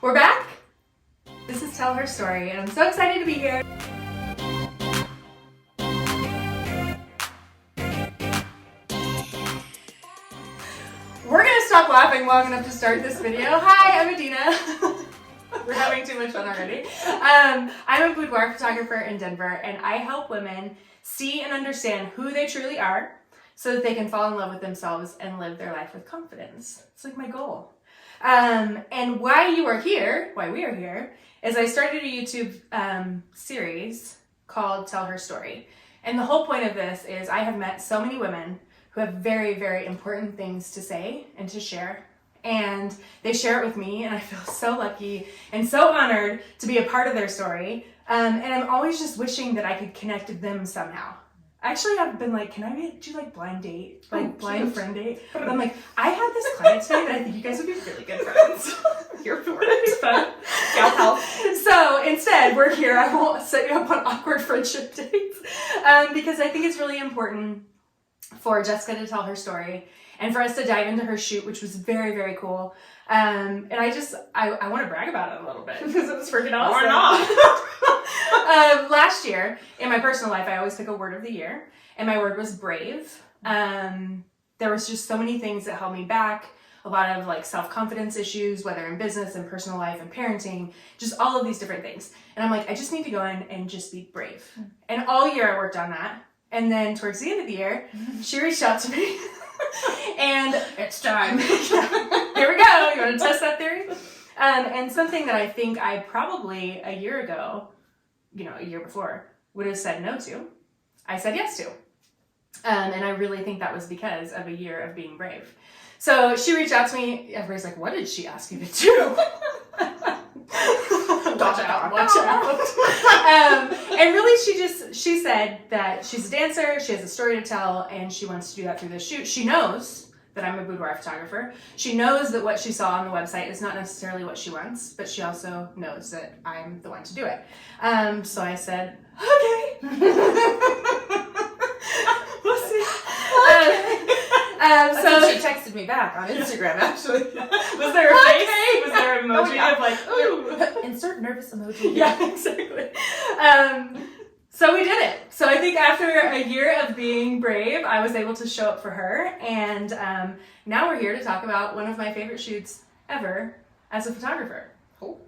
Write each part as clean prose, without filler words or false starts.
We're back. This is Tell Her Story, and I'm so excited to be here. We're gonna stop laughing long enough to start this video. Hi, I'm Adina. We're having too much fun already. I'm a boudoir photographer in Denver, and I help women see and understand who they truly are so that they can fall in love with themselves and live their life with confidence. It's like my goal. And why we are here, is I started a YouTube series called Tell Her Story. And the whole point of this is I have met so many women who have very, very important things to say and to share. And they share it with me, and I feel so lucky and so honored to be a part of their story. And I'm always just wishing that I could connect with them somehow. Actually, I've been like, can I do like blind date, blind friend date? But I'm like, I had this client today that I think you guys would be really good friends. You're for it. Fun. Yeah, help. So instead, we're here. I won't set you up on awkward friendship dates because I think it's really important for Jessica to tell her story and for us to dive into her shoot, which was very, very cool. And I want to brag about it a little bit because it was freaking awesome. Or not. Last year, in my personal life, I always pick a word of the year, and my word was brave. There was just so many things that held me back, a lot of like self-confidence issues, whether in business and personal life and parenting, just all of these different things. And I'm like, I just need to go in and just be brave. And all year I worked on that. And then towards the end of the year, she reached out to me and it's time. Here we go. You want to test that theory? And something that I think I probably a year ago, a year before, would have said no to, I said yes to. And I really think that was because of a year of being brave. So she reached out to me. Everybody's like, what did she ask you to do? Watch out. And really she said that she's a dancer, she has a story to tell, and she wants to do that through this shoot. She knows that I'm a boudoir photographer. She knows that what she saw on the website is not necessarily what she wants, but she also knows that I'm the one to do it. So I said, okay. We'll see. So she texted me back on Instagram, actually. Was there a face? Was there an emoji of like, ooh? Insert nervous emoji. Yeah, exactly. So we did it. So I think after a year of being brave, I was able to show up for her. And now we're here to talk about one of my favorite shoots ever as a photographer,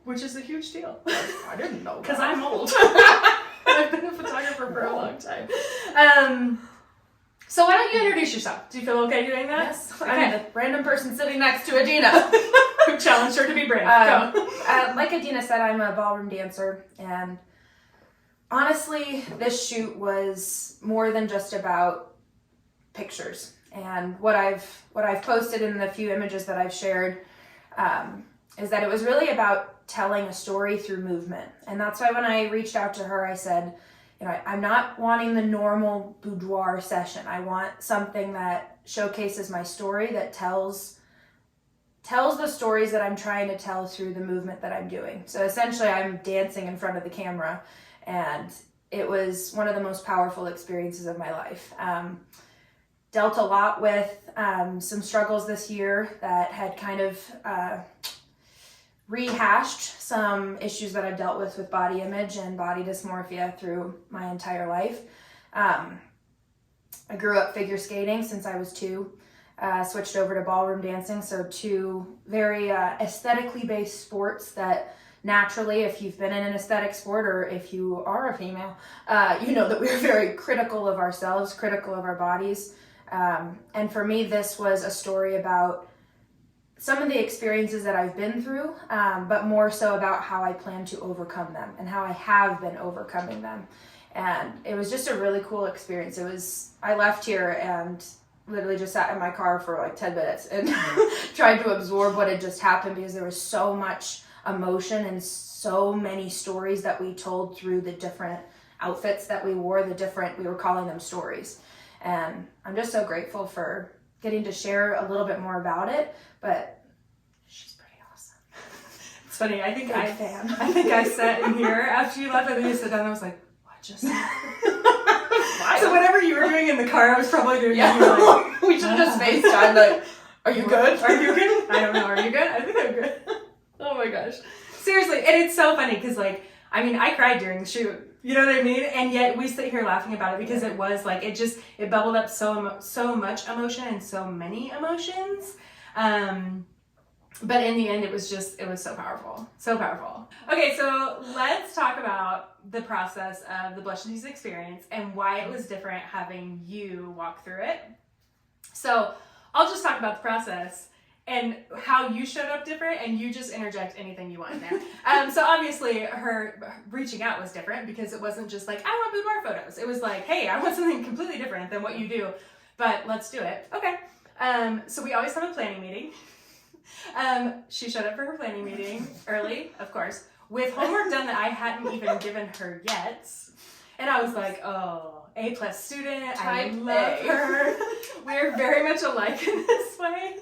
which is a huge deal. I didn't know that. Because I'm old. I've been a photographer for a long time. So why don't you introduce yourself? Do you feel okay doing that? Yes. Okay. I'm the random person sitting next to Adina. Who challenged her to be brave. Go. Like Adina said, I'm a ballroom dancer, and honestly, this shoot was more than just about pictures. And what I've posted in the few images that I've shared is that it was really about telling a story through movement. And that's why when I reached out to her, I said, I'm not wanting the normal boudoir session. I want something that showcases my story, that tells the stories that I'm trying to tell through the movement that I'm doing. So essentially, I'm dancing in front of the camera, and it was one of the most powerful experiences of my life. Dealt a lot with some struggles this year that had kind of rehashed some issues that I've dealt with body image and body dysmorphia through my entire life. I grew up figure skating since I was 2. Switched over to ballroom dancing, so 2 very aesthetically based sports that naturally, if you've been in an aesthetic sport or if you are a female, you know that we're very critical of ourselves, critical of our bodies. And for me, this was a story about some of the experiences that I've been through, but more so about how I plan to overcome them and how I have been overcoming them. And it was just a really cool experience. I left here and literally just sat in my car for like 10 minutes and tried to absorb what had just happened, because there was so much emotion and so many stories that we told through the different outfits that we wore, we were calling them stories. And I'm just so grateful for getting to share a little bit more about it, but she's pretty awesome. It's funny, I think fan. I think I sat in here after you left. I think I sat down and I was like, what just happened? So whatever you were doing in the car, I was probably doing. Yeah, like, we should just FaceTime. Like, are you good? Are you good? I don't know. Are you good? I think I'm good. Oh my gosh. Seriously, and it's so funny because like, I mean, I cried during the shoot. You know what I mean? And yet we sit here laughing about it because it was like, it bubbled up so much emotion and so many emotions. But in the end, it was so powerful. So powerful. Okay, so let's talk about the process of the Blush and Tease experience and why it was different having you walk through it. So I'll just talk about the process and how you showed up different, and you just interject anything you want in there. So obviously her reaching out was different because it wasn't just like, I want boudoir photos. It was like, hey, I want something completely different than what you do, but let's do it. Okay. So we always have a planning meeting. She showed up for her planning meeting early, of course, with homework done that I hadn't even given her yet. And I was like, oh, A+ student, I love her. We're very much alike in this way.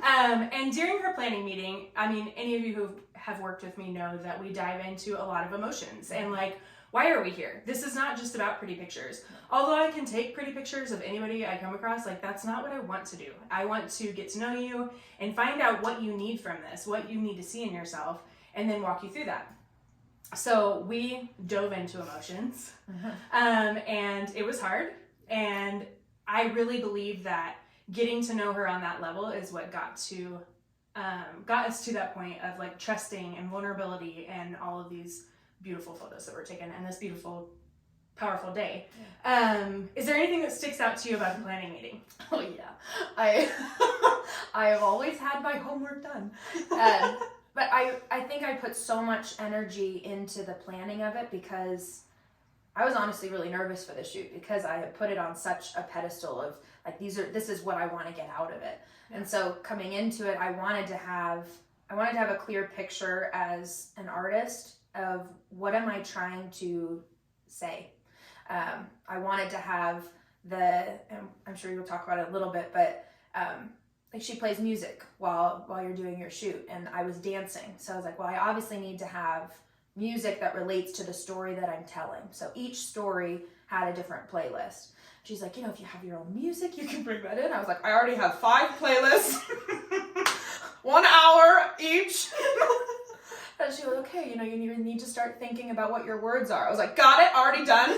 And during her planning meeting, I mean, any of you who have worked with me know that we dive into a lot of emotions and like, why are we here? This is not just about pretty pictures. Although I can take pretty pictures of anybody I come across, like that's not what I want to do. I want to get to know you and find out what you need from this, what you need to see in yourself, and then walk you through that. So we dove into emotions, and it was hard. And I really believe that getting to know her on that level is what got us to that point of like trusting and vulnerability and all of these beautiful photos that were taken and this beautiful, powerful day. Is there anything that sticks out to you about the planning meeting? Oh yeah, I have always had my homework done, but I think I put so much energy into the planning of it because I was honestly really nervous for the shoot because I had put it on such a pedestal of like this is what I want to get out of it. And so coming into it, I wanted to have a clear picture as an artist of what am I trying to say. I wanted to have and I'm sure you'll talk about it a little bit, but like she plays music while you're doing your shoot, and I was dancing. So I was like, well, I obviously need to have music that relates to the story that I'm telling. So each story had a different playlist. She's like, if you have your own music, you can bring that in. I was like, I already have 5 playlists, 1 hour each. And she was okay, you need to start thinking about what your words are. I was like, got it, already done.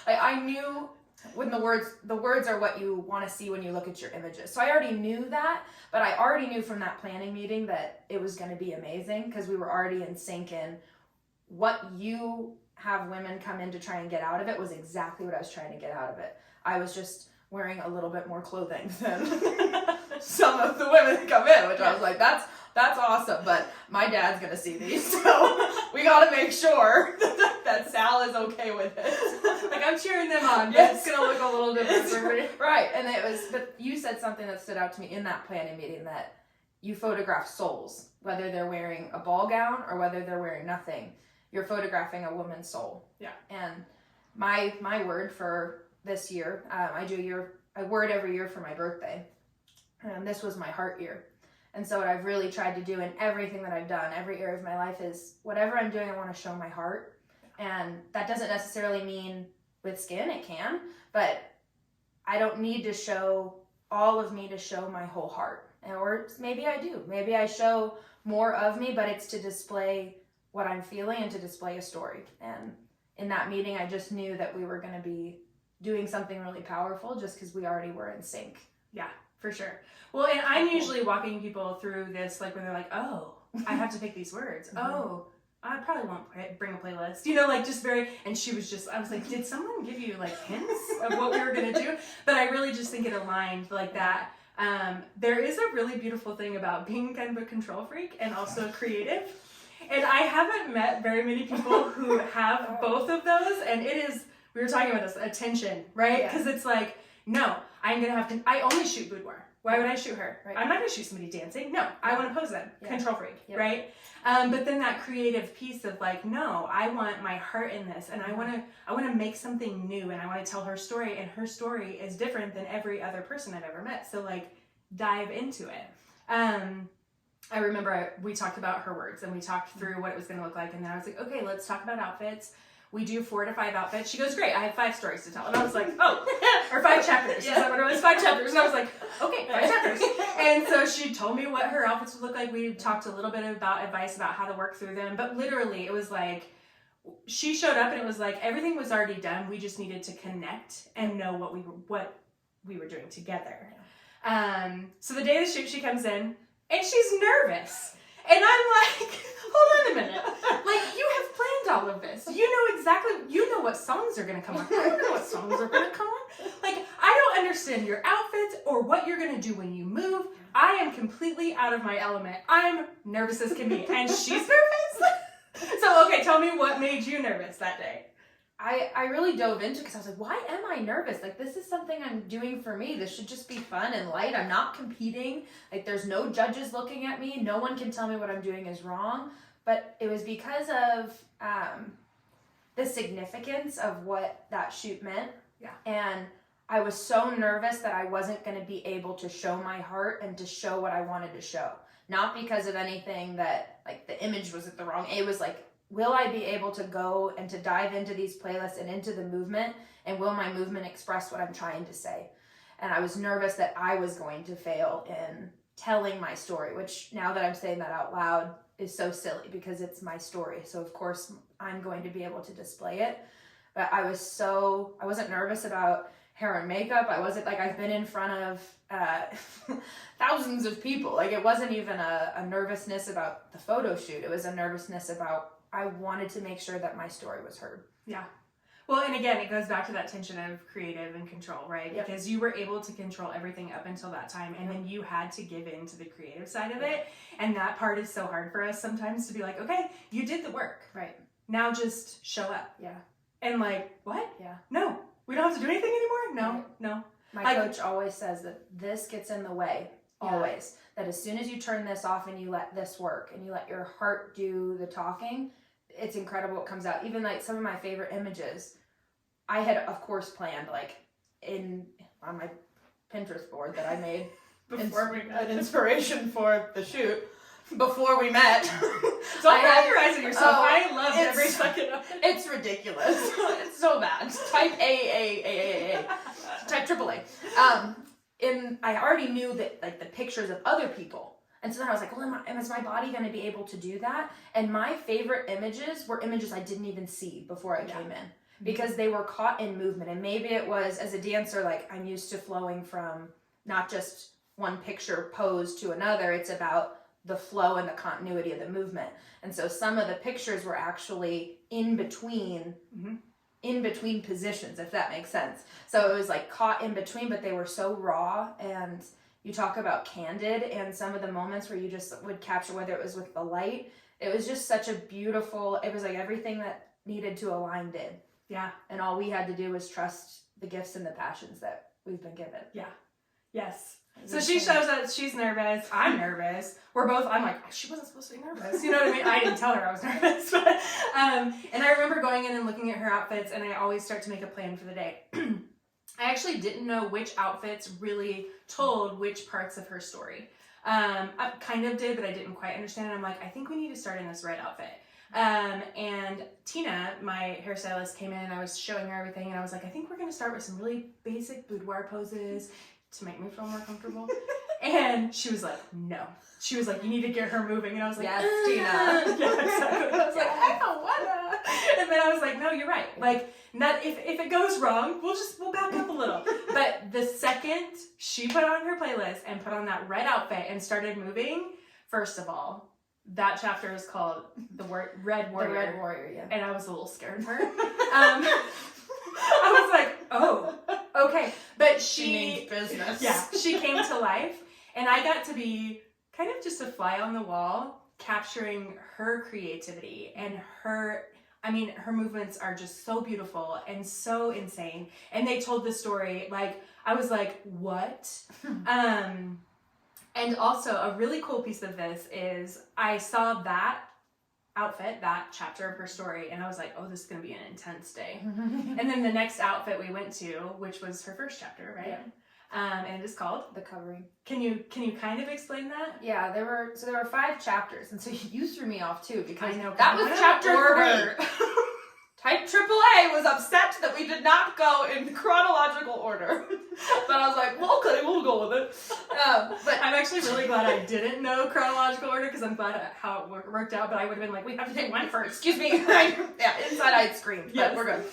I knew when the words are what you want to see when you look at your images. So I already knew that, but I already knew from that planning meeting that it was going to be amazing because we were already in sync in what you have women come in to try and get out of it was exactly what I was trying to get out of it. I was just wearing a little bit more clothing than some of the women that come in, which I was like, that's awesome, but my dad's gonna see these, so we gotta make sure that Sal is okay with it. Like I'm cheering them on, but Yes. it's gonna look a little different for me. Right, and but you said something that stood out to me in that planning meeting, that you photograph souls, whether they're wearing a ball gown or whether they're wearing nothing. You're photographing a woman's soul. Yeah. And my word for this year, I do a word every year for my birthday, and this was my heart year. And so what I've really tried to do in everything that I've done, every area of my life, is whatever I'm doing, I want to show my heart. And that doesn't necessarily mean with skin, it can, but I don't need to show all of me to show my whole heart. Or maybe I do. Maybe I show more of me, but it's to display what I'm feeling and to display a story. And in that meeting, I just knew that we were going to be doing something really powerful just because we already were in sync. Yeah, for sure. Well, and I'm usually walking people through this, like when they're like, oh, I have to pick these words. Oh, I probably won't bring a playlist. Like just and she was just, I was like, did someone give you like hints of what we were going to do? But I really just think it aligned like that. There is a really beautiful thing about being kind of a control freak and also creative. And I haven't met very many people who have both of those. And we were talking about this, attention, right? Because it's like, no, I'm going to have to, I only shoot boudoir. Why would I shoot her? Right. I'm not going to shoot somebody dancing. No, I want to pose them. Yeah. Control freak, right? But then that creative piece of like, no, I want my heart in this, and I want to make something new, and I want to tell her story, and her story is different than every other person I've ever met. So like, dive into it. I remember we talked about her words, and we talked through what it was going to look like, and then I was like, okay, let's talk about outfits. We do 4 to 5 outfits. She goes, great, I have 5 stories to tell. And I was like, oh, or 5 chapters. Is that what it was? 5 chapters. And I was like, okay, 5 chapters. And so she told me what her outfits would look like. We talked a little bit about advice about how to work through them. But literally, it was like, she showed up and it was like, everything was already done. We just needed to connect and know what we were doing together. So the day of the shoot, she comes in and she's nervous. And I'm like, hold on a minute. Like, you have planned all of this. You know what songs are going to come on. I don't know what songs are going to come on. Like, I don't understand your outfits or what you're going to do when you move. I am completely out of my element. I'm nervous as can be. And she's nervous. So, okay, tell me what made you nervous that day. I really dove into it because I was like, why am I nervous? Like, this is something I'm doing for me. This should just be fun and light. I'm not competing. Like, there's no judges looking at me. No one can tell me what I'm doing is wrong. But it was because of the significance of what that shoot meant. Yeah. And I was so nervous that I wasn't going to be able to show my heart and to show what I wanted to show. Not because of anything that, like, the image was at the wrong. It was like, will I be able to go and to dive into these playlists and into the movement, and will my movement express what I'm trying to say? And I was nervous that I was going to fail in telling my story, which now that I'm saying that out loud is so silly because it's my story. So of course I'm going to be able to display it. But I wasn't nervous about hair and makeup. I wasn't like, I've been in front of thousands of people. Like, it wasn't even a nervousness about the photo shoot. It was a nervousness about, I wanted to make sure that my story was heard. Yeah. Well, and again, it goes back to that tension of creative and control, right? Yep. Because you were able to control everything up until that time, and then you had to give in to the creative side of it. And that part is so hard for us sometimes to be like, okay, you did the work. Right. Now just show up. Yeah. And like, what? Yeah. No, we don't have to do anything anymore? No, Right. no. My coach always says that this gets in the way, always. That as soon as you turn this off and you let this work and you let your heart do the talking, it's incredible what comes out. Even like some of my favorite images, I had of course planned like on my Pinterest board that I made Before we met. an inspiration for the shoot before we met. Don't categorize it yourself. Oh, I loved every second of it. It's ridiculous. It's so bad. Type A. Type AAA. And I already knew that like the pictures of other people. And so then I was like, well, is my body going to be able to do that? And my favorite images were images I didn't even see before I came in. Because they were caught in movement. And maybe it was, as a dancer, like I'm used to flowing from not just one picture pose to another. It's about the flow and the continuity of the movement. And so some of the pictures were actually in between positions, if that makes sense. So it was like caught in between, but they were so raw. And you talk about candid and some of the moments where you just would capture, whether it was with the light, it was just such a beautiful, it was like everything that needed to align did. Yeah. And all we had to do was trust the gifts and the passions that we've been given. Yeah. Yes. So she shows up, she's nervous, I'm nervous. I'm like, she wasn't supposed to be nervous. You know what I mean? I didn't tell her I was nervous. But, and I remember going in and looking at her outfits, and I always start to make a plan for the day. I actually didn't know which outfits really told which parts of her story. I kind of did, but I didn't quite understand it. I'm like, I think we need to start in this red outfit. And Tina, my hairstylist, came in and I was showing her everything, and I was like, I think we're going to start with some really basic boudoir poses to make me feel more comfortable. And she was like, no. She was like, you need to get her moving. And I was like, yes, Tina. Yeah, exactly. I was like, I don't wanna. And then I was like, no, you're right. Like, not if it goes wrong, we'll back up a little. But the second she put on her playlist and put on that red outfit and started moving, first of all, that chapter is called The Red Warrior. The Red Warrior, yeah. And I was a little scared of her. I was like, oh, okay. But she means business. Yeah, she came to life. And I got to be kind of just a fly on the wall, capturing her creativity and her movements are just so beautiful and so insane. And they told the story, like, I was like, what? And also a really cool piece of this is I saw that outfit, that chapter of her story, and I was like, oh, this is going to be an intense day. And then the next outfit we went to, which was her first chapter, right? Yeah. And it is called The Covering. Can you kind of explain that? Yeah, there were 5 chapters, and so you threw me off too because I know that was chapter 3. Type AAA was upset that we did not go in chronological order. But I was like, well, okay, we'll go with it. But I'm actually really glad I didn't know chronological order because I'm glad at how it worked out. But I would have been like, we have to take one first. Excuse me. Yeah, inside I'd screamed, yes. But we're good.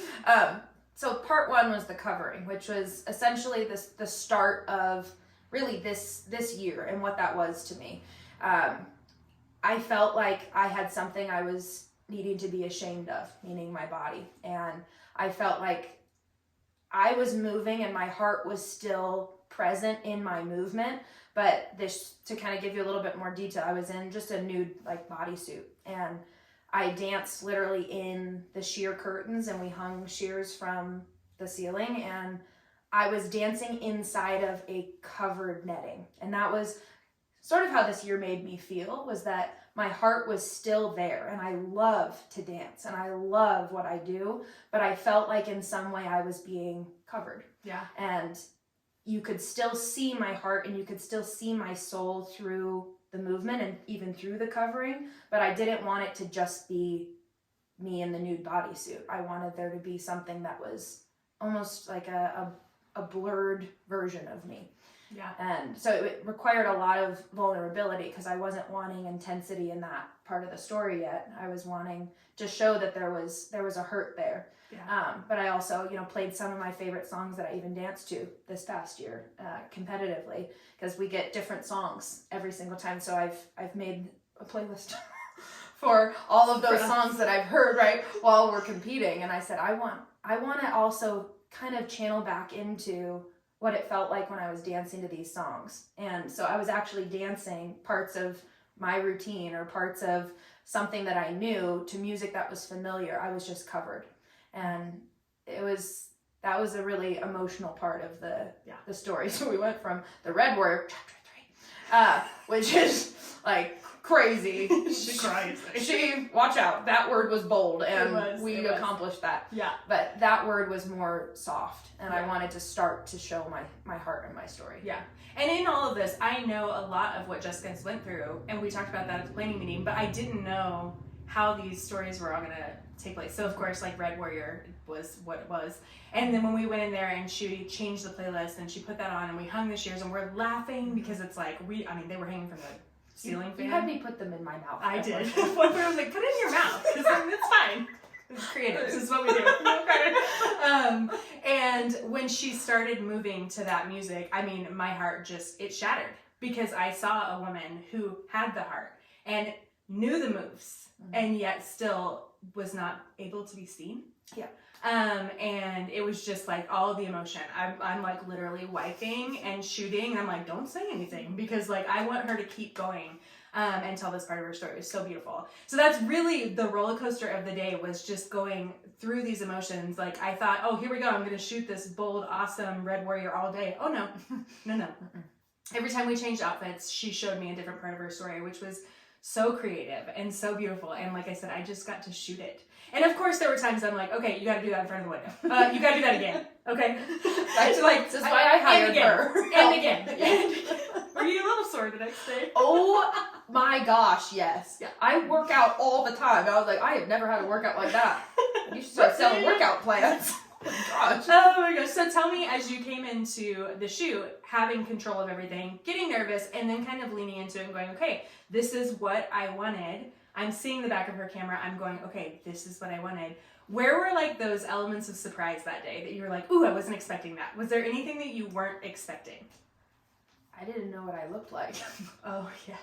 So part one was the covering, which was essentially the start of really this year and what that was to me. I felt like I had something I was needing to be ashamed of, meaning my body. And I felt like I was moving and my heart was still present in my movement. But this, to kind of give you a little bit more detail, I was in just a nude like bodysuit, and I danced literally in the sheer curtains, and we hung shears from the ceiling, and I was dancing inside of a covered netting. And that was sort of how this year made me feel, was that my heart was still there, and I love to dance and I love what I do, but I felt like in some way I was being covered. Yeah. And you could still see my heart and you could still see my soul through the movement and even through the covering, but I didn't want it to just be me in the nude bodysuit. I wanted there to be something that was almost like a blurred version of me. Yeah. And so it required a lot of vulnerability because I wasn't wanting intensity in that part of the story yet. I was wanting to show that there was a hurt there. Yeah. But I also, played some of my favorite songs that I even danced to this past year competitively, because we get different songs every single time. So I've made a playlist for all of those songs that I've heard right while we're competing. And I said, I want to also kind of channel back into what it felt like when I was dancing to these songs. And so I was actually dancing parts of my routine or parts of something that I knew to music that was familiar. I was just covered. And that was a really emotional part of the story. So we went from the Red Warrior, chapter 3, which is like crazy. She watch out. That word was bold, and we accomplished that. Yeah. But that word was more soft, and I wanted to start to show my heart and my story. Yeah. And in all of this, I know a lot of what Jessica's went through, and we talked about that at the planning meeting, but I didn't know how these stories were all going to take place. So of course, like Red Warrior was what it was. And then when we went in there and she changed the playlist and she put that on and we hung the shears and we're laughing because it's like, they were hanging from the ceiling fan. You had me put them in my mouth. I did. One point I was like, put it in your mouth, because it's fine. It's creative. This is what we do. And when she started moving to that music, my heart it shattered, because I saw a woman who had the heart and knew the moves, and yet still was not able to be seen. Yeah. And it was just like all of the emotion. I'm like literally wiping and shooting. And I'm like, don't say anything, because like I want her to keep going and tell this part of her story. It was so beautiful. So that's really the roller coaster of the day, was just going through these emotions. Like I thought, oh, here we go. I'm going to shoot this bold, awesome Red Warrior all day. Oh no, no. Every time we changed outfits, she showed me a different part of her story, which was so creative and so beautiful. And like I said, I just got to shoot it. And of course there were times I'm like, okay, you got to do that in front of the window. You got to do that again. Okay. That's like, this is why I hired her. And again. And again. Were you a little sore the next day? Oh my gosh, yes. Yeah. I work out all the time. I was like, I have never had a workout like that. You should start selling workout plans. Oh my gosh. So tell me, as you came into the shoot, having control of everything, getting nervous, and then kind of leaning into it and going, okay, this is what I wanted. I'm seeing the back of her camera. I'm going, okay, this is what I wanted. Where were like those elements of surprise that day that you were like, ooh, I wasn't expecting that? Was there anything that you weren't expecting? I didn't know what I looked like. Oh, yes.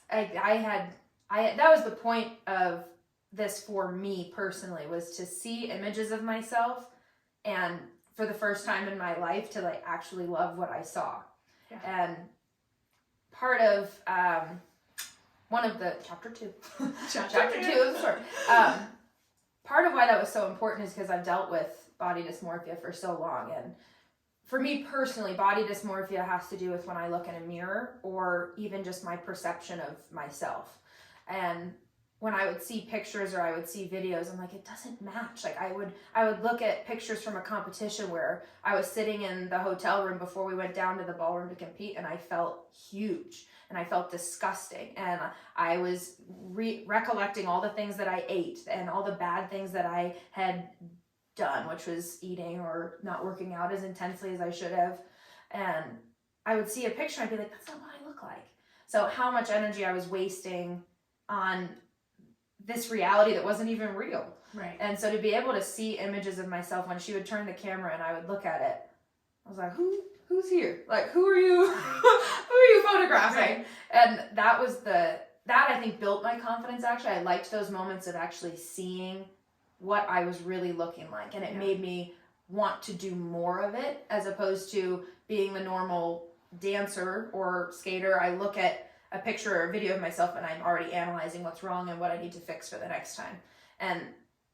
That was the point of this for me personally, was to see images of myself, and for the first time in my life to like actually love what I saw. Yeah. And part of one of the chapter 2 of the story, part of why that was so important is because I've dealt with body dysmorphia for so long. And for me personally, body dysmorphia has to do with when I look in a mirror, or even just my perception of myself. And when I would see pictures or I would see videos, I'm like, it doesn't match. Like I would look at pictures from a competition where I was sitting in the hotel room before we went down to the ballroom to compete, and I felt huge and I felt disgusting. And I was recollecting all the things that I ate and all the bad things that I had done, which was eating or not working out as intensely as I should have. And I would see a picture and I'd be like, that's not what I look like. So how much energy I was wasting on this reality that wasn't even real. Right. And so to be able to see images of myself when she would turn the camera and I would look at it, I was like, who's here? Like, who are you? Who are you photographing? Right. And that I think built my confidence. Actually, I liked those moments of actually seeing what I was really looking like. And it made me want to do more of it, as opposed to being the normal dancer or skater. I look at a picture or a video of myself and I'm already analyzing what's wrong and what I need to fix for the next time. And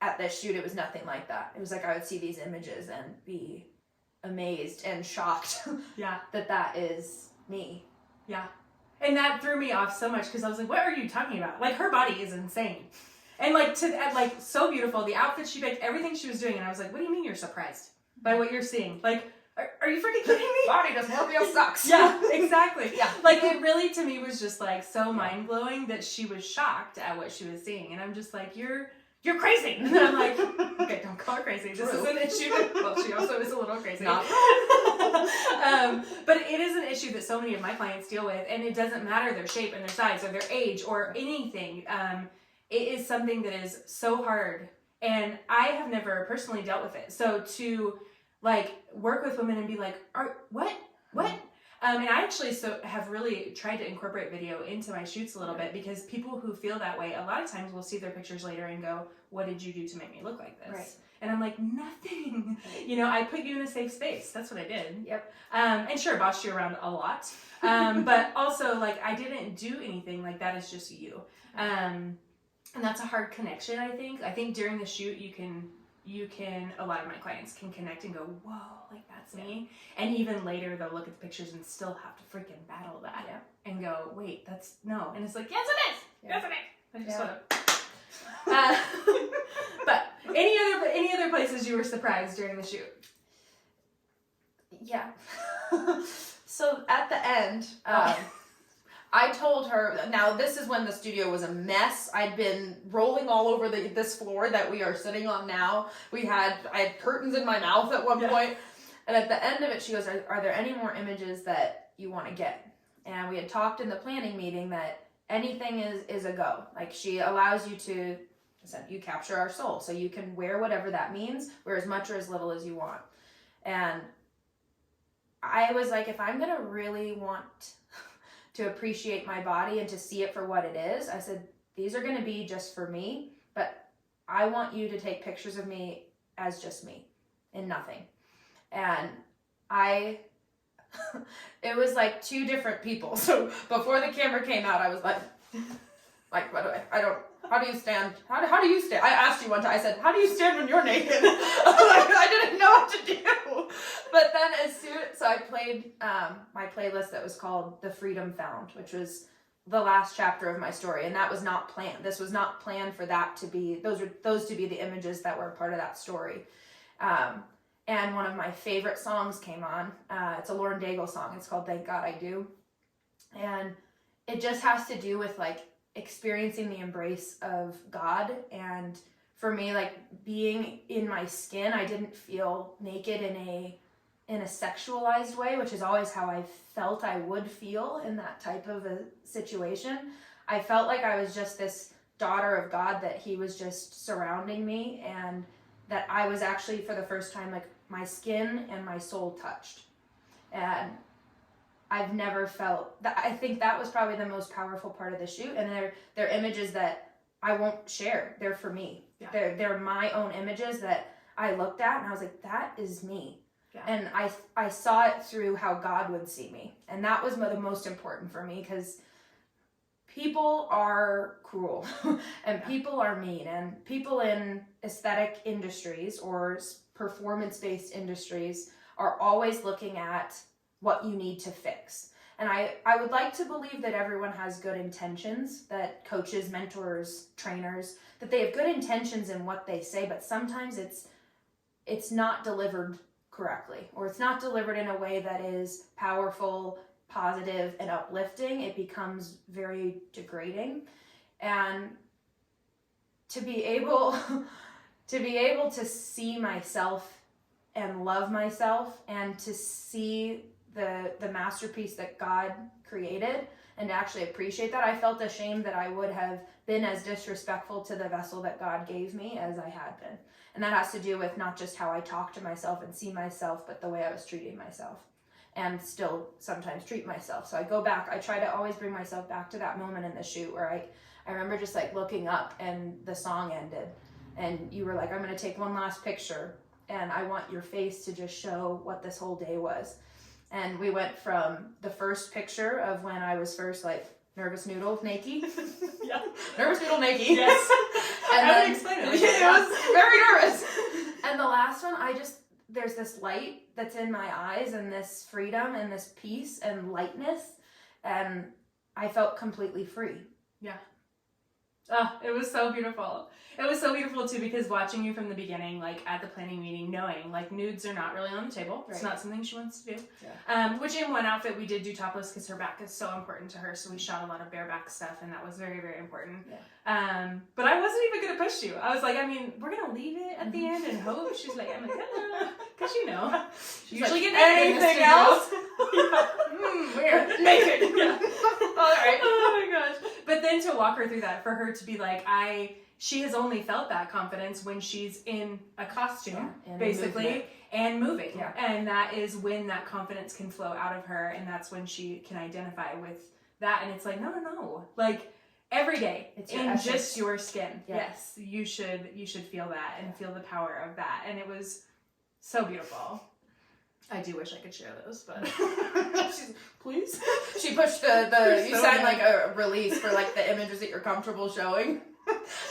at this shoot, it was nothing like that. It was like I would see these images and be amazed and shocked that is me. Yeah. And that threw me off so much because I was like, what are you talking about? Like, her body is insane. And like, so beautiful. The outfit she picked, everything she was doing. And I was like, what do you mean you're surprised by what you're seeing? Like, are you freaking kidding me? Body dysmorphia sucks. Yeah, exactly. Yeah. Like, it really, to me, was just like so mind-blowing that she was shocked at what she was seeing. And I'm just like, you're crazy. And then I'm like, okay, don't call her crazy. This is an issue. Well, she also is a little crazy. Not. But it is an issue that so many of my clients deal with. And it doesn't matter their shape and their size or their age or anything. It is something that is so hard. And I have never personally dealt with it. So to like work with women and be like, what? And I actually have really tried to incorporate video into my shoots a little bit, because people who feel that way, a lot of times will see their pictures later and go, what did you do to make me look like this? Right. And I'm like, nothing. You know, I put you in a safe space. That's what I did. Yep. And sure, bossed you around a lot. But also, like, I didn't do anything. Like, that is just you. And that's a hard connection, I think. I think during the shoot, you can, a lot of my clients can connect and go, whoa, like, that's me. And even later, they'll look at the pictures and still have to freaking battle that and go, wait, that's, no. And it's like, yes, it is. Yes, it is. I just want to. But any other places you were surprised during the shoot? Yeah. So at the end, I told her, now this is when the studio was a mess. I'd been rolling all over this floor that we are sitting on now. I had curtains in my mouth at one point. And at the end of it, she goes, are there any more images that you want to get? And we had talked in the planning meeting that anything is a go. Like, she allows you to, you capture our soul. So you can wear whatever that means, wear as much or as little as you want. And I was like, if I'm going to really want to appreciate my body and to see it for what it is, I said, these are going to be just for me, but I want you to take pictures of me as just me and nothing. And it was like two different people. So before the camera came out, I was like, by the way, how do you stand? How do you stand? I asked you one time, I said, how do you stand when you're naked? I didn't know what to do. But then so I played my playlist that was called The Freedom Found, which was the last chapter of my story. And that was not planned. This was not planned for that to be, those to be the images that were part of that story. And one of my favorite songs came on. It's a Lauren Daigle song. It's called Thank God I Do. And it just has to do with like experiencing the embrace of God. And for me, like, being in my skin, I didn't feel naked in a sexualized way, which is always how I felt I would feel in that type of a situation. I felt like I was just this daughter of God, that he was just surrounding me, and that I was actually, for the first time, like, my skin and my soul touched. And I've never felt that. I think that was probably the most powerful part of the shoot. And they're images that I won't share. They're for me. Yeah. They're my own images that I looked at and I was like, that is me. Yeah. And I saw it through how God would see me. And that was the most important for me, because people are cruel and people are mean, and people in aesthetic industries or performance-based industries are always looking at what you need to fix. And I would like to believe that everyone has good intentions, that coaches, mentors, trainers, that they have good intentions in what they say, but sometimes it's not delivered correctly, or it's not delivered in a way that is powerful, positive, and uplifting. It becomes very degrading. And to be able to see myself and love myself, and to see the masterpiece that God created, and to actually appreciate that, I felt ashamed that I would have been as disrespectful to the vessel that God gave me as I had been. And that has to do with not just how I talk to myself and see myself, but the way I was treating myself, and still sometimes treat myself. So I go back, I try to always bring myself back to that moment in the shoot where I remember just like looking up and the song ended, and you were like, I'm going to take one last picture, and I want your face to just show what this whole day was. And we went from the first picture of when I was first like nervous noodle naked. Yeah. Nervous noodle naked. Yes. And I would explain it. Like it was very nervous. And the last one, there's this light that's in my eyes, and this freedom and this peace and lightness, and I felt completely free. Yeah. Oh, it was so beautiful. It was so beautiful too, because watching you from the beginning, like at the planning meeting, knowing like nudes are not really on the table. Right. It's not something she wants to do. Yeah. Which in one outfit we did do topless because her back is so important to her. So we shot a lot of bareback stuff, and that was very, very important. Yeah. But I wasn't even going to push you. I was like, I mean, we're going to leave it at the end and hope. She's like, I'm like, because you know, she's usually like, get anything else? Weird. Naked. Yeah. All right. Oh my gosh. But then to walk her through that, for her to be like, she has only felt that confidence when she's in a costume, basically, and moving. Yeah. And that is when that confidence can flow out of her, and that's when she can identify with that. And it's like, no. Like, every day, it's in just your skin. Yeah. Yes, you should feel that and feel the power of that. And it was so beautiful. I do wish I could share those, but please. She pushed the you signed like a release for like the images that you're comfortable showing.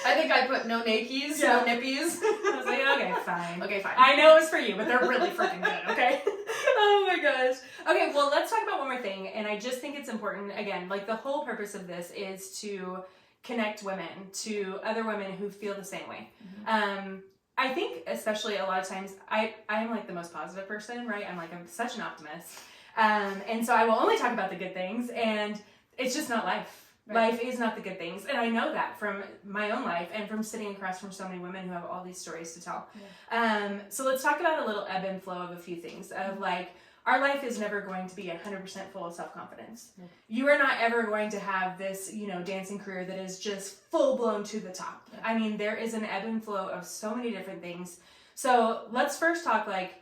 I think I put no nakies, no nippies. I was like, okay, fine. Okay, fine. I know it's for you, but they're really freaking good, okay? Oh my gosh. Okay, well, let's talk about one more thing, and I just think it's important, again, like the whole purpose of this is to connect women to other women who feel the same way. Mm-hmm. I think especially a lot of times, I'm like the most positive person, right? I'm such an optimist. And so I will only talk about the good things, and it's just not life. Right. Life is not the good things. And I know that from my own life and from sitting across from so many women who have all these stories to tell. Yeah. So let's talk about a little ebb and flow of a few things of like, our life is never going to be 100% full of self-confidence. Yeah. You are not ever going to have this, dancing career that is just full blown to the top. Yeah. I mean, there is an ebb and flow of so many different things. So let's first talk like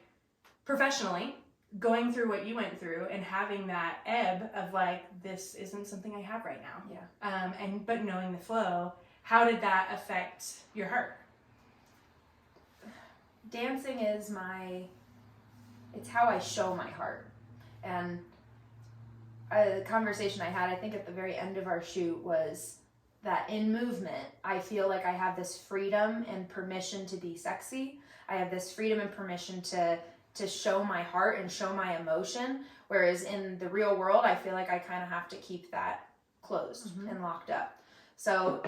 professionally, going through what you went through and having that ebb of like, this isn't something I have right now. Yeah. But knowing the flow, how did that affect your heart? Dancing is it's how I show my heart. And the conversation I had, I think at the very end of our shoot, was that in movement, I feel like I have this freedom and permission to be sexy. I have this freedom and permission to show my heart and show my emotion, whereas in the real world, I feel like I kind of have to keep that closed and locked up. So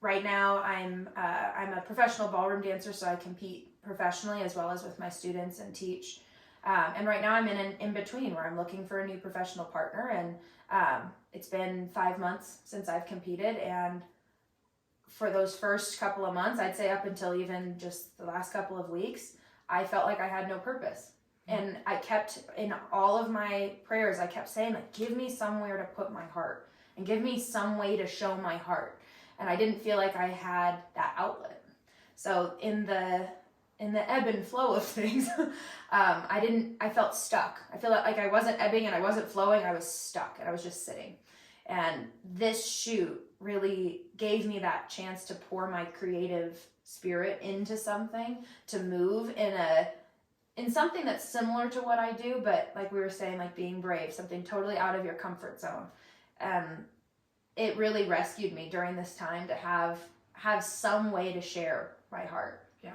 right now, I'm a professional ballroom dancer, so I compete professionally as well as with my students and teach. And right now, I'm in an in-between where I'm looking for a new professional partner, and it's been 5 months since I've competed, and for those first couple of months, I'd say up until even just the last couple of weeks, I felt like I had no purpose. And I kept, in all of my prayers, I kept saying, like, give me somewhere to put my heart and give me some way to show my heart. And I didn't feel like I had that outlet. So in the ebb and flow of things, I felt stuck. I feel like I wasn't ebbing and I wasn't flowing. I was stuck and I was just sitting. And this shoot really gave me that chance to pour my creative spirit into something, to move in something that's similar to what I do, but like we were saying, like being brave, something totally out of your comfort zone. It really rescued me during this time to have some way to share my heart. Yeah.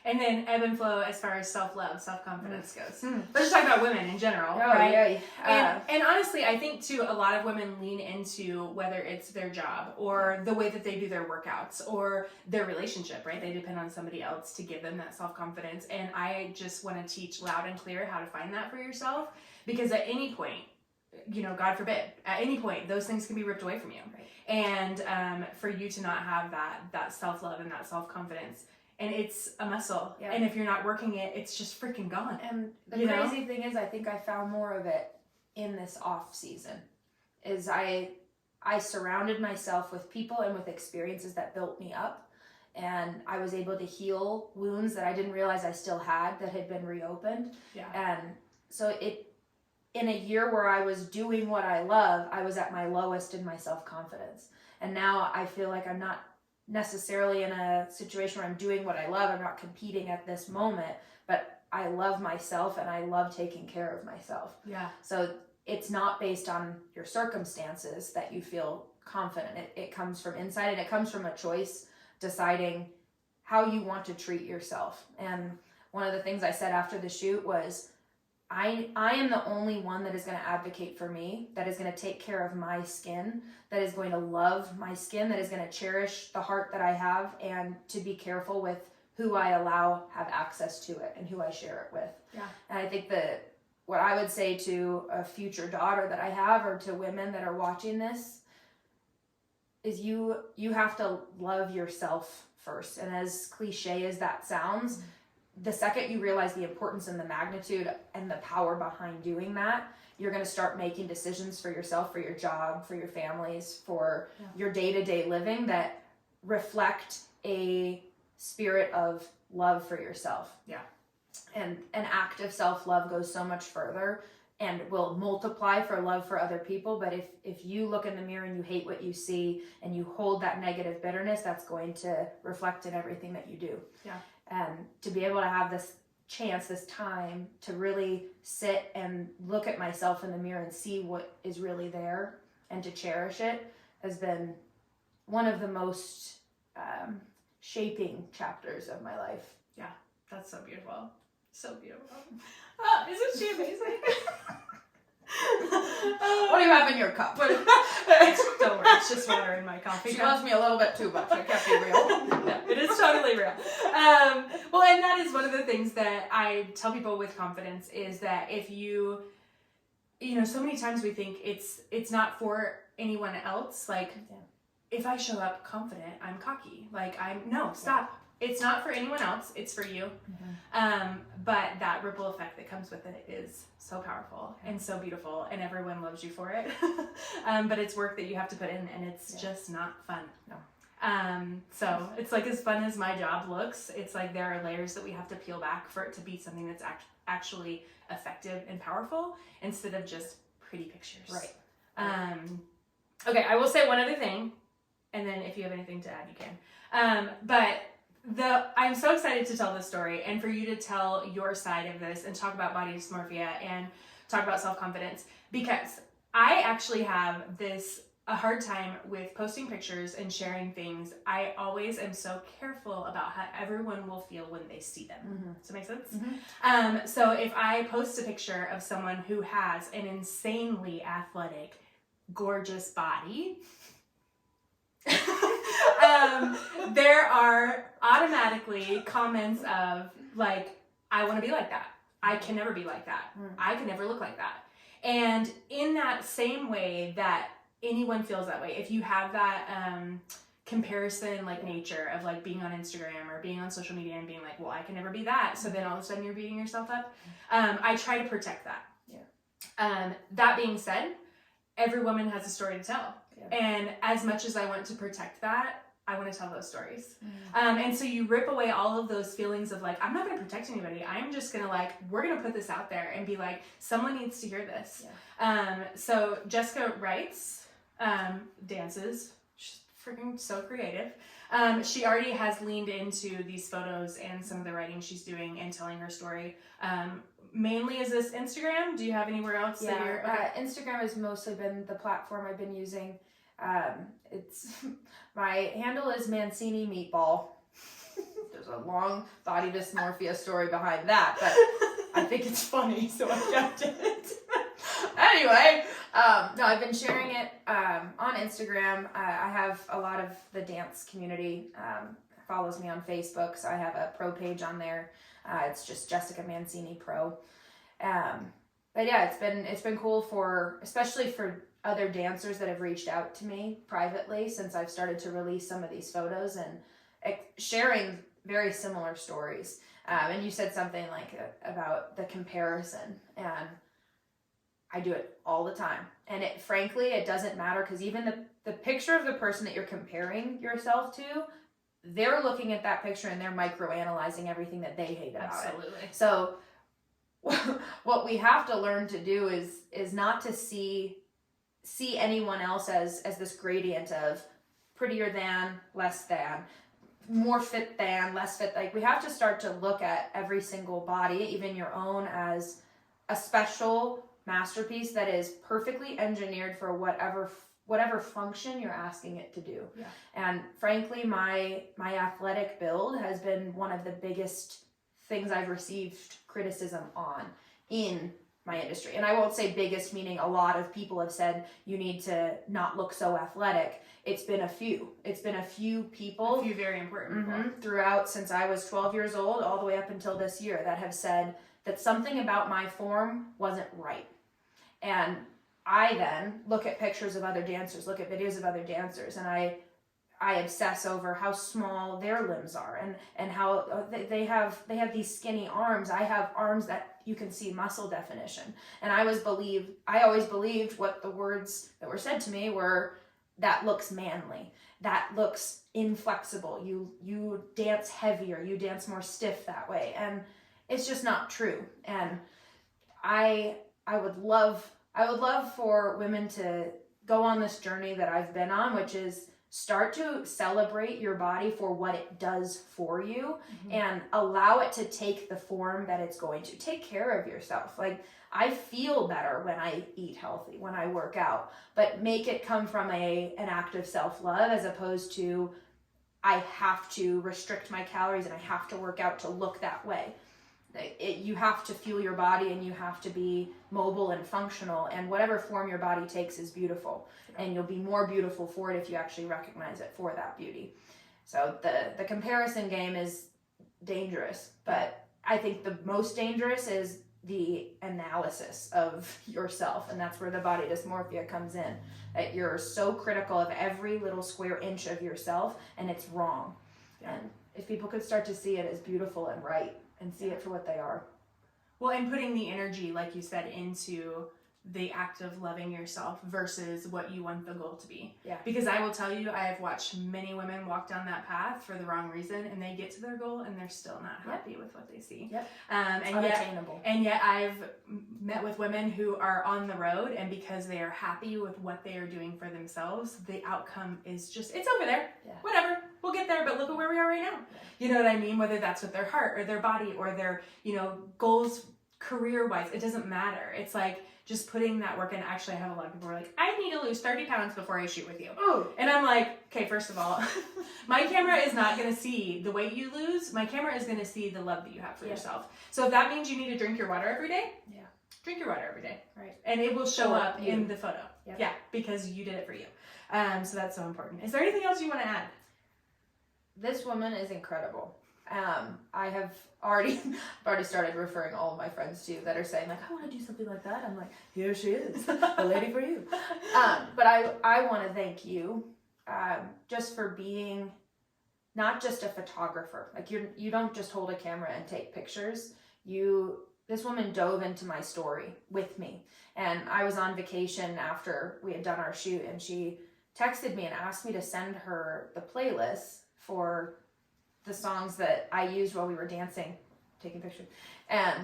And then ebb and flow as far as self-love, self-confidence goes. Let's just talk about women in general, Oh, right? Yeah. And honestly, I think too, a lot of women lean into whether it's their job or the way that they do their workouts or their relationship, right? They depend on somebody else to give them that self-confidence. And I just want to teach loud and clear how to find that for yourself, because at any point, you know, God forbid, at any point, those things can be ripped away from you. Right. And for you to not have that self-love and that self-confidence, and it's a muscle. Yeah. And if you're not working it, it's just freaking gone. And the crazy thing is, I think I found more of it in this off season. Is I surrounded myself with people and with experiences that built me up, and I was able to heal wounds that I didn't realize I still had that had been reopened. Yeah. And so in a year where I was doing what I love, I was at my lowest in my self-confidence. And now I feel like I'm not necessarily in a situation where I'm doing what I love. I'm not competing at this moment, but I love myself and I love taking care of myself. Yeah. So it's not based on your circumstances that you feel confident. It comes from inside, and it comes from a choice deciding how you want to treat yourself. And one of the things I said after the shoot was, I am the only one that is going to advocate for me, that is going to take care of my skin, that is going to love my skin, that is going to cherish the heart that I have, and to be careful with who I allow have access to it and who I share it with. Yeah. And I think that what I would say to a future daughter that I have, or to women that are watching this, is you have to love yourself first. And as cliche as that sounds, the second you realize the importance and the magnitude and the power behind doing that, you're going to start making decisions for yourself, for your job, for your families, for your day-to-day living that reflect a spirit of love for yourself. Yeah. And an act of self-love goes so much further and will multiply for love for other people. But if you look in the mirror and you hate what you see and you hold that negative bitterness, that's going to reflect in everything that you do. Yeah. And to be able to have this chance, this time to really sit and look at myself in the mirror and see what is really there and to cherish it has been one of the most shaping chapters of my life. Yeah, that's so beautiful. So beautiful. Oh, isn't she amazing? What do you have in your cup? Don't worry, it's just water in my coffee She cup. loves me a little bit too much. I can't be real. No, it is totally real. Well, and that is one of the things that I tell people with confidence is that if you know, so many times we think it's not for anyone else. Like, if I show up confident, I'm cocky. Like, stop. It's not for anyone else. It's for you. But that ripple effect that comes with it is so powerful and so beautiful, and everyone loves you for it. But it's work that you have to put in, and it's just not fun. No. So it's like, as fun as my job looks, it's like there are layers that we have to peel back for it to be something that's actually effective and powerful instead of just pretty pictures. Right. Okay, I will say one other thing, and then if you have anything to add, you can. But I'm so excited to tell this story and for you to tell your side of this and talk about body dysmorphia and talk about self-confidence, because I actually have a hard time with posting pictures and sharing things. I always am so careful about how everyone will feel when they see them. Does that make sense? So if I post a picture of someone who has an insanely athletic, gorgeous body, there are automatically comments of like, I want to be like that. I can never be like that. I can never look like that. And in that same way that anyone feels that way, if you have that comparison like nature of like being on Instagram or being on social media and being like, well, I can never be that, so then all of a sudden you're beating yourself up, I try to protect that. That being said, every woman has a story to tell. And as much as I want to protect that, I want to tell those stories. And so you rip away all of those feelings of like, I'm not going to protect anybody. I'm just going to we're going to put this out there and be like, someone needs to hear this. So Jessica writes, dances, she's freaking so creative. She already has leaned into these photos and some of the writing she's doing and telling her story. Mainly is this Instagram? Do you have anywhere else that you're... Okay. Instagram has mostly been the platform I've been using. It's my handle is Mancini Meatball. there's a long body dysmorphia story behind that, but I think it's funny, so I kept it. Anyway, no, I've been sharing it on Instagram. I have a lot of the dance community follows me on Facebook, so I have a pro page on there. It's just Jessica Mancini Pro. But yeah, it's been cool especially for other dancers that have reached out to me privately since I've started to release some of these photos and sharing very similar stories. And you said something like about the comparison, and I do it all the time. And frankly, it doesn't matter, because even the picture of the person that you're comparing yourself to, they're looking at that picture and they're microanalyzing everything that they hate about it. Absolutely. So what we have to learn to do is not to see anyone else as this gradient of prettier than, less than, more fit than, less fit. Like, we have to start to look at every single body, even your own, as a special masterpiece that is perfectly engineered for whatever function you're asking it to do. Yeah. And frankly, my athletic build has been one of the biggest things I've received criticism on in my industry. And I won't say biggest, meaning a lot of people have said you need to not look so athletic. It's been a few people. A few very important people. Throughout, since I was 12 years old, all the way up until this year, that have said that something about my form wasn't right. And I then look at pictures of other dancers, look at videos of other dancers, and I obsess over how small their limbs are and how they have these skinny arms. I have arms that you can see muscle definition. And I always believed what the words that were said to me were, that looks manly, that looks inflexible, you dance heavier, you dance more stiff that way. And it's just not true. And I would love for women to go on this journey that I've been on, which is start to celebrate your body for what it does for you, and allow it to take the form that it's going to. Take care of yourself. Like, I feel better when I eat healthy, when I work out, but make it come from an act of self-love, as opposed to I have to restrict my calories and I have to work out to look that way. You have to fuel your body, and you have to be mobile and functional, and whatever form your body takes is beautiful, and you'll be more beautiful for it if you actually recognize it for that beauty. So the comparison game is dangerous, but I think the most dangerous is the analysis of yourself, and that's where the body dysmorphia comes in, that you're so critical of every little square inch of yourself, and it's wrong. And if people could start to see it as beautiful and right, and see it for what they are. Well, and putting the energy, like you said, into the act of loving yourself versus what you want the goal to be. Yeah. Because I will tell you, I have watched many women walk down that path for the wrong reason, and they get to their goal and they're still not happy with what they see. Yep. It's unattainable. And yet I've met with women who are on the road, and because they are happy with what they are doing for themselves, the outcome is just, it's over there. Yeah. Whatever. We'll get there, but look at where we are right now. Yeah. You know what I mean? Whether that's with their heart or their body or their, goals career-wise, it doesn't matter. It's like just putting that work in. Actually, I have a lot of people who are like, I need to lose 30 pounds before I shoot with you. Ooh. And I'm like, okay, first of all, my camera is not going to see the weight you lose. My camera is going to see the love that you have for yourself. So if that means you need to drink your water every day, drink your water every day. Right. And it will show up in the photo. Yep. Yeah, because you did it for you. So that's so important. Is there anything else you want to add? This woman is incredible. I've already started referring all of my friends to you that are saying, like, I want to do something like that. I'm like, here she is, the lady for you. But I want to thank you just for being not just a photographer. Like, you don't just hold a camera and take pictures. This woman dove into my story with me. And I was on vacation after we had done our shoot, and she texted me and asked me to send her the playlist for the songs that I used while we were dancing, taking pictures. And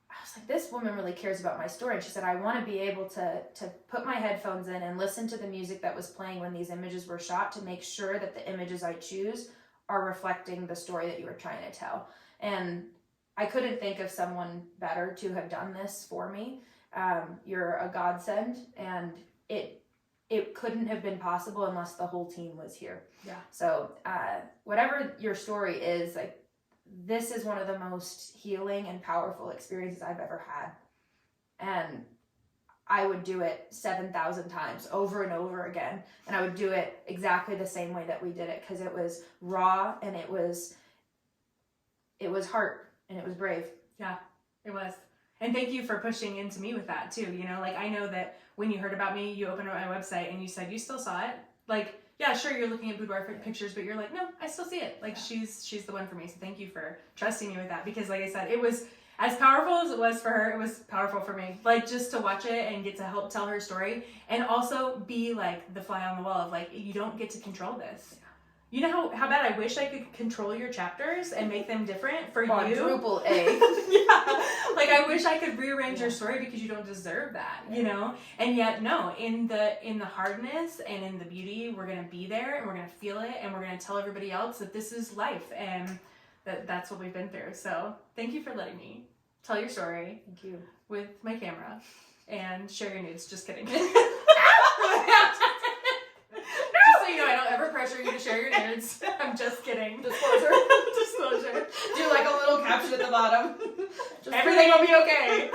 I was like, this woman really cares about my story. And she said, I want to be able to put my headphones in and listen to the music that was playing when these images were shot, to make sure that the images I choose are reflecting the story that you were trying to tell. And I couldn't think of someone better to have done this for me. You're a godsend, and it couldn't have been possible unless the whole team was here. Yeah. So whatever your story is, like, this is one of the most healing and powerful experiences I've ever had. And I would do it 7,000 times over and over again. And I would do it exactly the same way that we did it, because it was raw and it was heart and it was brave. Yeah, it was. And thank you for pushing into me with that too. You know, like, I know that when you heard about me, you opened up my website and you said you still saw it. Like, yeah, sure, you're looking at boudoir pictures, but you're like, no, I still see it. Like, she's the one for me. So thank you for trusting me with that, because like I said, it was as powerful as it was for her. It was powerful for me. Like, just to watch it and get to help tell her story, and also be like the fly on the wall of like, you don't get to control this. You know how bad I wish I could control your chapters and make them different for you? Quadruple A. Yeah. Like, I wish I could rearrange your story, because you don't deserve that, you know? And yet, no, in the hardness and in the beauty, we're going to be there and we're going to feel it, and we're going to tell everybody else that this is life, and that's what we've been through. So thank you for letting me tell your story. Thank you. With my camera and share your nudes. Just kidding. Just so you know, I don't ever pressure you to share your nudes. I'm just kidding. Disclosure. Disclosure. Do like a little caption at the bottom. Everything will be okay.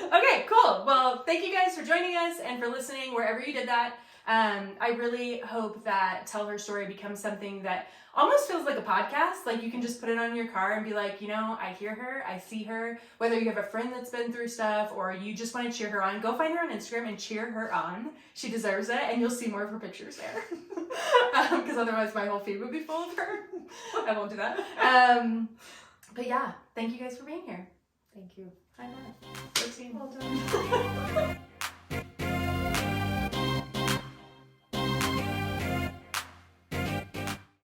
Okay, cool. Well, thank you guys for joining us and for listening wherever you did that. I really hope that Tell Her Story becomes something that almost feels like a podcast. Like, you can just put it on your car and be like, you know, I hear her, I see her. Whether you have a friend that's been through stuff or you just want to cheer her on, go find her on Instagram and cheer her on. She deserves it, and you'll see more of her pictures there. Because otherwise my whole feed would be full of her. I won't do that. But yeah, thank you guys for being here. Thank you. Bye.